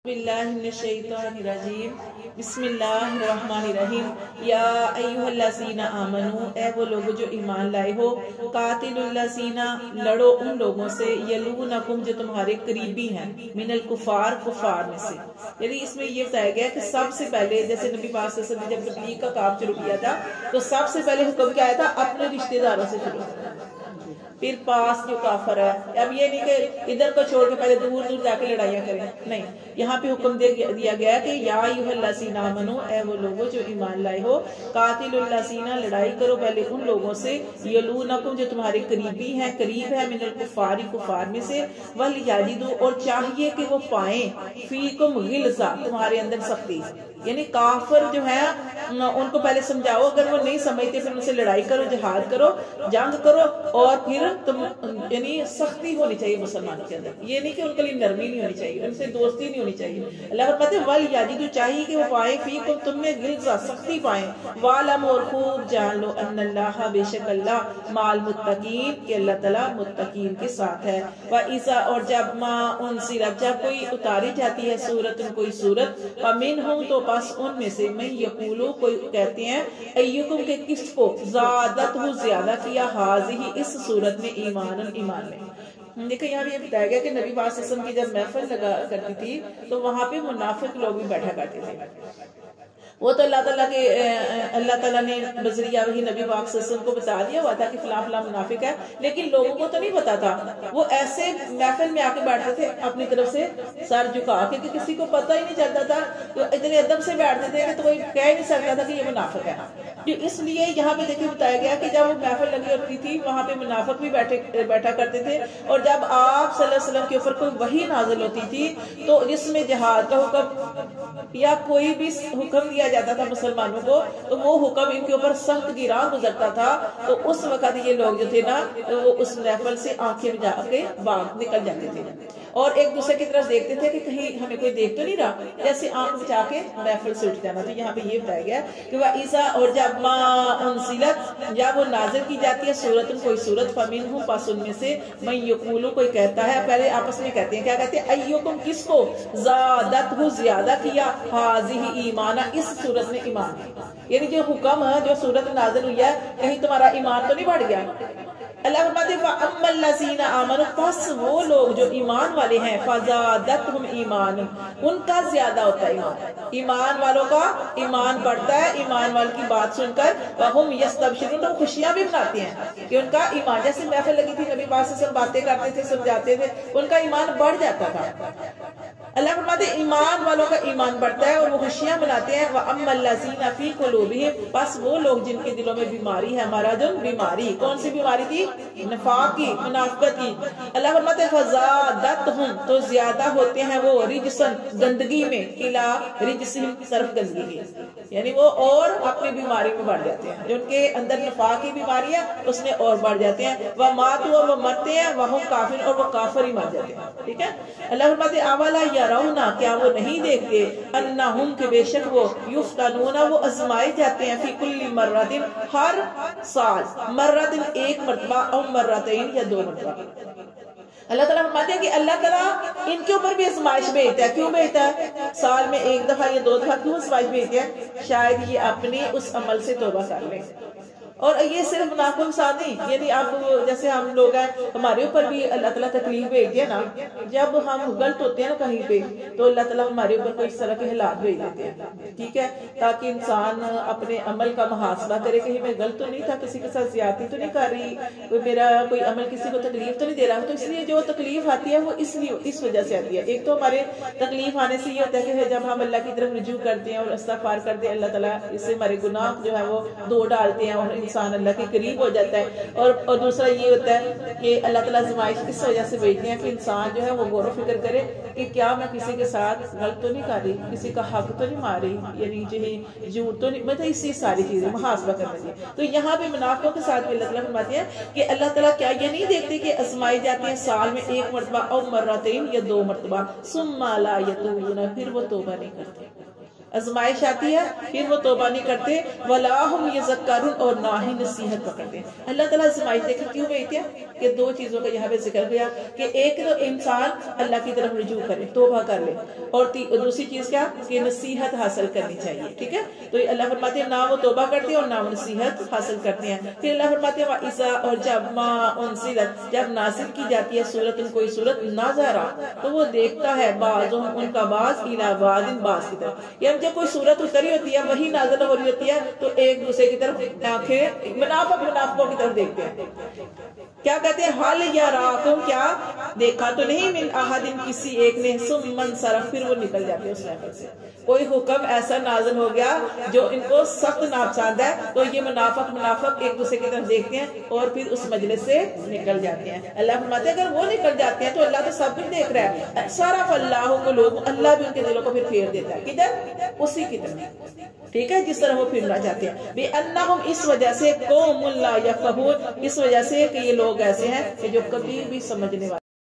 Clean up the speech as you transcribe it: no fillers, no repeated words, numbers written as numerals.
باللہ من الشیطان الرجیم بسم اللہ الرحمن الرحیم یا ایھا الذین آمنو اے وہ لوگ جو ایمان لائے ہو قاتلوا الذین لڑو ان لوگوں سے یلونکم جو تمہارے قریبی ہیں من الکفار کفار میں سے. یعنی اس میں یہ بتایا گیا کہ سب سے پہلے جیسے نبی پاک صلی اللہ علیہ وسلم نے جب تبلیغ کا کام شروع کیا تھا تو سب سے پہلے حکم کیا آیا تھا اپنے رشتہ داروں سے شروع. پھر پاس جو کافر ہے اب یہ نہیں کہ ادھر کو چھوڑ کے پہلے دور دور جا کے لڑائیاں کریں, نہیں, یہاں پہ حکم دیا گیا کہ یا ایھا الذین آمنو اے وہ لوگوں جو ایمان لائے ہو قاتلوا الذین لڑائی کرو پہلے ان لوگوں سے یلونکم جو تمہارے قریبی ہیں قریب ہے من الکفار کفار میں سے ولیجدوا اور چاہیے کہ وہ پائیں فیکم غلظہ تمہارے اندر سختی. یعنی کافر جو ہے ان کو پہلے سمجھاؤ, اگر وہ نہیں سمجھتے پھر ان سے لڑائی کرو, جہاد کرو, جنگ کرو, اور پھر تم یعنی سختی ہونی چاہیے مسلمانوں کے اندر. یہ نہیں کہ ان کے لیے نرمی نہیں ہونی چاہیے, ان سے دوستی نہیں ہونی چاہیے. اللہ فرماتے ہیں ولیجدوا چاہیے کہ وہ پائیں فیکم تم میں غلظہ سختی پائیں. وعلموا اور خوب جان لو ان اللہ بے شک اللہ مع المتقین کہ اللہ تعالیٰ متقین کے ساتھ ہے. وَإِذَا اور جب ما انزلت جب کوئی اتاری جاتی ہے سورت کوئی سورت فمنہم تو بس ان میں سے من یقولو کوئی کہتے ہیں ایکم کے کس کو زادت ہو زیادہ کیا حاضی اس صورت میں ایمان میں. دیکھیں یہاں بھی یہ بتایا گیا کہ نبی پاک صلی اللہ علیہ وسلم کی جب محفل لگا کرتی تھی تو وہاں پہ منافق لوگ بھی بیٹھا کرتے تھے. وہ تو اللہ تعالیٰ نے بذریعہ وہی نبی پاک صلی اللہ علیہ وسلم کو بتا دیا ہوا تھا کہ فلاں فلاں منافق ہے, لیکن لوگوں کو تو نہیں پتا تھا. وہ ایسے محفل میں آ کے بیٹھتے تھے اپنی طرف سے سر جھکا کے کہ کسی کو پتہ ہی نہیں چلتا تھا, تو اتنے ادب سے بیٹھتے تھے کہ تو کوئی کہہ نہیں سکتا تھا کہ یہ منافق ہے. اس لیے یہاں پہ دیکھیں بتایا گیا کہ جب وہ محفل لگی ہوتی تھی وہاں پہ منافق بھی بیٹھا کرتے تھے, اور جب آپ صلی اللہ علیہ وسلم کے اوپر کوئی وحی نازل ہوتی تھی تو جس میں جہاد کا حکم یا کوئی بھی حکم دیا جاتا تھا مسلمانوں کو تو وہ حکم ان کے اوپر سخت گراں گزرتا تھا. تو اس وقت یہ لوگ جو تھے نا وہ اس محفل سے آنکھیں بجا کے باہر نکل جاتے تھے اور ایک دوسرے کی طرف دیکھتے تھے کہ کہیں ہمیں کوئی دیکھ تو نہیں رہا, جیسے آنکھ بچا کے محفل سے اٹھ جانا. تو یہاں پہ یہ بتایا گیا کہ وَإِذَا اور جب ما انزلت جب وہ نازل کی جاتی ہے سورت کوئی سورت فمنہم پس ان میں سے من یقولو کوئی کہتا ہے, پہلے آپس میں کہتے ہیں, کیا کہتے ہیں ایکم کس کو زادت ہو زیادہ کیا حاضی ایمانا اس سورت میں ایمان ہے. یعنی جو حکم ہے جو سورت نازل ہوئی ہے کہیں تمہارا ایمان تو نہیں بڑھ گیا. اللہ فرماتے ہیں فَأَمَّا الَّذِينَ آمَنُوا پس وہ لوگ جو ایمان والے ہیں فَزَادَتْهُمْ ایمان ان کا زیادہ ہوتا ہے ایمان. ایمان والوں کا ایمان بڑھتا ہے ایمان والوں کی بات سن کر. وَهُمْ يَسْتَبْشِرُونَ تو خوشیاں بھی مناتے ہیں کہ ان کا ایمان, جیسے محفل لگی تھی نبی پاک سے باتیں کرتے تھے سمجھاتے تھے ان کا ایمان بڑھ جاتا تھا. اللہ فرماتے ہیں ایمان والوں کا ایمان بڑھتا ہے اور وہ خوشیاں مناتے ہیں. وَأَمَّا الَّذِينَ فِي قُلُوبِهِمْ پس وہ لوگ جن کے دلوں میں بیماری ہے, مرض بیماری, کون سی بیماری تھی؟ نفاق کی, منافقت کی. اللہ فرماتے ہیں فَزَادَتْهُمْ تو زیادہ ہوتے ہیں وہ رجسن گندگی میں, الى رجسہم صرف گندگی کی, یعنی وہ اور اپنی بیماری میں بڑھ جاتے ہیں. جو ان کے اندر نفاق کی بیماری ہے اس میں اور بڑھ جاتے ہیں. وَمَاتُوا اور وہ مرتے ہیں, وَهُمْ کافر اور وہ کافر ہی مر جاتے ہیں. ٹھیک ہے. اللہ فرماتے ہیں اولا یرون کیا وہ نہیں دیکھتے انہم کہ بے شک وہ یفتنون وہ آزمائے جاتے ہیں فی کل مرۃ ہر سال, مرۃ ایک مرتبہ او مرتين یا دو مرتبہ. اللہ تعالیٰ فرماتے ہیں کہ اللہ تعالیٰ ان کے اوپر بھی آزمائش بھیجتا ہے. کیوں بھیجتا ہے؟ سال میں ایک دفعہ یا دو دفعہ کیوں آزمائش بھیجتے ہیں؟ شاید یہ اپنے اس عمل سے توبہ کر لیں. اور یہ صرف منافق کے ساتھ نہیں, یعنی آپ جیسے ہم لوگ ہیں ہمارے اوپر بھی اللہ تعالیٰ تکلیف بھیج دیا نا, جب ہم غلط ہوتے ہیں نا کہیں پہ تو اللہ تعالیٰ ہمارے اوپر کوئی اس طرح کے حالات بھیج دیتے ہیں. ٹھیک ہے, تاکہ انسان اپنے عمل کا محاسبہ کرے, کہیں میں غلط تو نہیں تھا, کسی کے ساتھ زیادتی تو نہیں کر رہی, میرا کوئی عمل کسی کو تکلیف تو نہیں دے رہا. تو اس لیے جو تکلیف آتی ہے وہ اس وجہ سے آتی ہے. ایک تو ہمارے تکلیف آنے سے یہ ہوتا ہے کہ جب ہم اللہ کی طرف رجوع کرتے ہیں اور استغفار کرتے ہیں اللہ تعالیٰ اس سے ہمارے گناہ جو ہے وہ دھو ڈالتے ہیں اور انسان اللہ کے قریب ہو جاتا ہے. اور دوسرا یہ ہوتا ہے کہ اللہ تعالیٰ آزمائش اس وجہ سے بھیجتے ہیں کہ انسان جو ہے وہ غور و فکر کرے کہ کیا میں کسی کے ساتھ غلط تو نہیں کر رہی, کسی کا حق تو نہیں مار رہی, یعنی جو جھوٹ تو نہیں, مطلب اسی ساری چیزیں محاسبہ کرنا چاہیے. تو یہاں پہ منافقوں کے ساتھ بھی اللہ تعالیٰ فرماتے ہیں کہ اللہ تعالیٰ کیا یہ نہیں دیکھتے کہ آزمائے جاتے ہیں سال میں ایک مرتبہ او مرتين یا دو مرتبہ, ثم لا يتوبون پھر وہ توبہ نہیں کرتے. آزمائش آتی ہے پھر وہ توبہ نہیں کرتے، وَلَا هُمْ يَذَكَّرُونَ اور نہ ہی نصیحت پکڑتے ہیں۔ اللہ تعالیٰ آزمائش دیکھیں کیوں بھیجتے ہیں کہ دو چیزوں کا یہاں پہ ذکر گیا کہ ایک تو انسان اللہ کی طرف رجوع کرے، توبہ کر لے، اور دوسری چیز کیا کہ نصیحت حاصل کرنی چاہیے، ٹھیک ہے؟ تو اللہ فرماتے ہیں نہ وہ توبہ کرتے ہیں اور نہ وہ نصیحت حاصل کرتے ہیں۔ پھر اللہ فرماتے ہیں وَإِذَا اور جب ما انزلت جب نازل کی جاتی ہے سورت کوئی سورت نظرا تو وہ دیکھتا ہے بعضهم ان کا بعض الی بعض بعض کی طرف، یعنی جب کوئی سورت اتری ہوتی ہے وہی نازل ہو رہی ہوتی ہے تو ایک دوسرے کی طرف آنکھیں منافقوں کی طرف دیکھتے ہیں، کیا کہتے ہیں حال یراکم کیا دیکھا تو نہیں من احد کسی ایک نے ثم انصرف پھر وہ نکل جاتے ہیں اس لیول سے۔ کوئی حکم ایسا نازل ہو گیا جو ان کو سخت ناپسند ہے تو یہ منافق ایک دوسرے کی طرف دیکھتے ہیں اور پھر اس مجلس سے نکل جاتے ہیں۔ اللہ فرماتے ہیں اگر وہ نکل جاتے ہیں تو اللہ تو سب کچھ دیکھ رہا ہے، صرف اللہ قلوب اللہ بھی ان کے دلوں کو پھر پھیر دیتا ہے، کدھر اسی کی طرف، ٹھیک ہے جس طرح وہ پھرنا چاہتے ہیں۔ بِأَنَّهُمْ اس وجہ سے قوم لا يفقهون اس وجہ سے کہ یہ لوگ ایسے ہیں کہ جو کبھی بھی سمجھنے والے